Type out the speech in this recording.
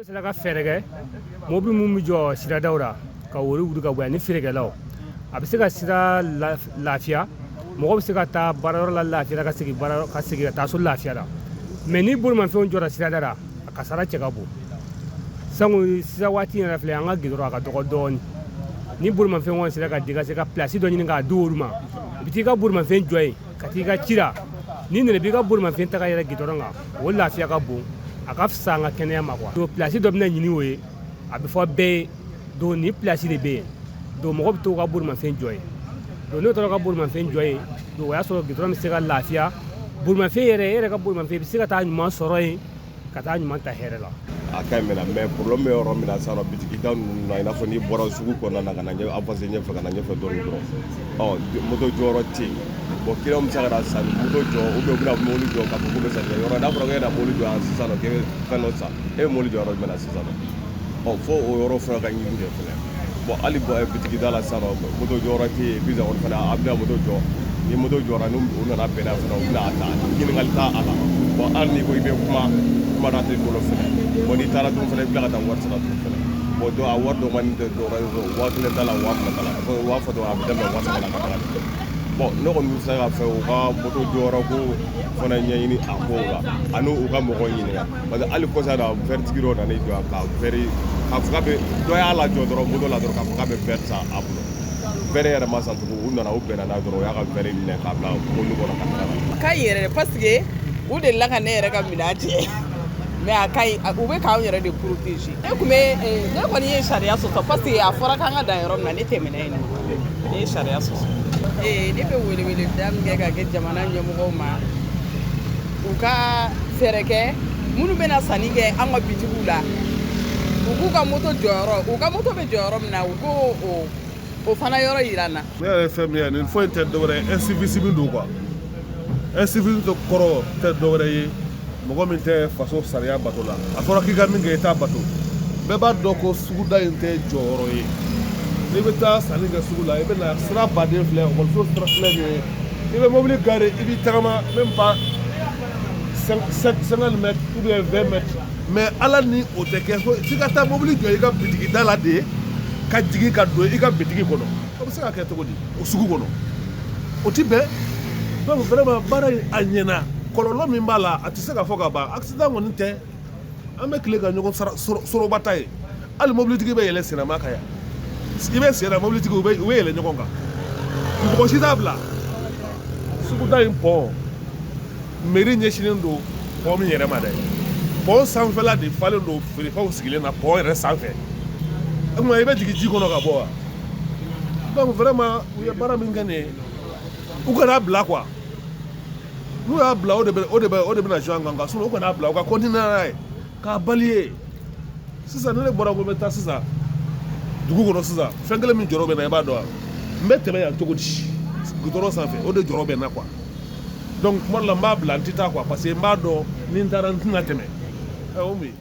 sera ka fɛrɛkɛ mobili mun bi jɔ siradaw la ka wori wuri ka bɔ ni feerekɛlaw a bɛ se ka sira lafiya mɔgɔ bɛ se ka taa baarayɔrɔ la lafiya ka segin ka taa so lafiya la mais ni bolimafɛnw jɔra sirada la a kasara cɛ ka bon sango sisan waati yɛrɛ filɛ an ka gidɔrɔn a ka dɔgɔ dɔɔni ni bolimafɛn kɔni sera ka ka se ka place dɔ ɲini k'a di olu ma i bɛ t'i ka bolimafɛn jɔ yen ka t'i ka ci la ni nana b'i ka bolimafɛn ta ka yɛlɛ gidɔrɔn kan o lafiya ka bon a ka fisa an ka kɛnɛya ma quoi donc place dɔ bɛna ɲini o ye a bɛ fɔ bɛɛ ye donc ni place de bɛ yen donc mɔgɔ bɛ to ka bolimafɛn jɔ yen donc n'o tora ka bolimafɛn jɔ yen donc o y'a sɔrɔ gidɔrɔn bɛ se ka lafiya bolimafɛn yɛrɛ e yɛrɛ ka bolimafɛn i bɛ se ka taa ɲuman sɔrɔ yen ka taa ɲuman ta hɛrɛ la. A ka ɲi mais problème bɛ yɔrɔ min na sisan bitigida ninnu na i n'a fɔ n'i bɔra sugu kɔnɔna na ka na avancer ɲɛfɛ ka na ɲɛfɛ dɔɔnin dɔrɔn moto jɔyɔrɔ tɛ yen bon client bɛ se ka na san moto jɔ ou bien u bɛna mobili jɔ k'a fɔ k'u bɛ sanni kɛ yɔrɔ n'a fɔra k'e na mobili jɔ yan sisan nɔ k'e bɛ fɛn dɔ san e bɛ mobili jɔ yɔrɔ jumɛn na sisan nɔ fo o yɔrɔ fana ka ɲini de fɛnɛ bon hali bitigida la sisan nɔ moto jɔyɔrɔ tɛ yen bisa kɔni fana a bɛna moto jɔ ni moto jɔra n'u nana bɛnna fana u bɛna a ta ɲininkali t'a a la bon hali n'i ko i bɛ kuma na tɛ bolo fɛnɛ bon n'i taara dun fana i bila ka taa wari sara dun fɛnɛ bon donc a wari dɔ man di dɔw ye 1000 t'a la 2000 t'a la u b'a fɔ dɔrɔn a bɛ daminɛ 1000 la ka taga bon ne kɔni bɛ se ka fɛ u ka moto jɔyɔrɔ ko fana ɲɛɲini a kow la ani u ka mɔgɔw ɲininka parce que hali kɔsa la vertigi dɔ nan'i jɔ ka vɛri k'a fɔ k'a bɛ dɔ y'a lajɔ dɔrɔn moto la dɔrɔn k'a fɔ k'a bɛ vɛri san a bolo vɛri yɛrɛ ma san tugun u nana u bɛnna n'a dɔrɔn u y'a ka vɛri minɛ k'a bila mobili kɔnɔ ka taga. K'a yɛrɛ parce que u delila ka ne yɛrɛ ka minɛn cɛ mais a ka ɲi u bɛ k'anw yɛrɛ de protéger ne kɔni ye sariya sɔsɔ parce que a fɔra k'an ka dan yɔrɔ min na ne tɛmɛna yen ne ye sariya sɔsɔ ne bɛ weleweleda min kɛ ka kɛ jamana ɲɛmɔgɔw ma u ka fɛɛrɛ kɛ minnu bɛna sanni kɛ an ka bitigiw la u k'u ka moto jɔyɔrɔ u ka moto bɛ jɔ yɔrɔ min na u k'o o fana yɔrɔ yira n na. Ne yɛrɛ fɛn min ye nin fɔ in tɛ dɔwɛrɛ ye incivisme don quoi incivisme kɔrɔ tɛ dɔwɛrɛ ye mɔgɔ min tɛ faso sariya bato la a fɔra k'i ka min kɛ i t'a bato bɛɛ b'a dɔn ko suguda in tɛ jɔyɔrɔ ye n'i bɛ taa sanni kɛ sugu la i bɛ na sira baden filɛ ekɔliso sira filɛ nin ye i bɛ mobili gare i b'i tagama même pas 50 mètres ou bien 20 mètres mais ala ni o tɛ kɛ f'i ka taa mobili jɔ i ka bitigida la de ka jigin ka don i ka bitigi kɔnɔ o bɛ se ka kɛ cogo di o sugu kɔnɔ o ti bɛn donc vraiment baara in a ɲɛna kɔlɔlɔ min b'a la a tɛ se ka fɔ ka ban accident kɔni tɛ an bɛ tile ka ɲɔgɔn sɔrɔba ta ye hali mobilitigi bɛ yɛlɛ senama kan yan i bɛ sen na mobilitigi u bɛ yɛlɛ ɲɔgɔn kan mɔgɔ si t'a bila suguda in pont mairie ɲɛsinnen don pont min yɛrɛ ma dɛ pont sanfɛla de falen don feerefɛnw sigilen na pont yɛrɛ sanfɛ o tuma i bɛ jigin ji kɔnɔ ka bɔ wa donc vraiment u ye baara min kɛ nin ye u kana bila quoi n'u y'a bila o de bɛna jouer an kan nka sinon u kana bila u ka continuer n'a ye k'a bali ye sisan ne bɔra ko n bɛ taa sisan dugu kɔnɔ sisan fɛn kelen min jɔrɔ bɛ na i b'a dɔn wa n bɛ tɛmɛ yan cogo di gudɔrɔn sanfɛ o de jɔrɔ bɛ n na quoi donc tuma dɔ la n b'a bila n tɛ taa quoi parce que n b'a dɔn ni n taara n tɛna tɛmɛ o mun ye.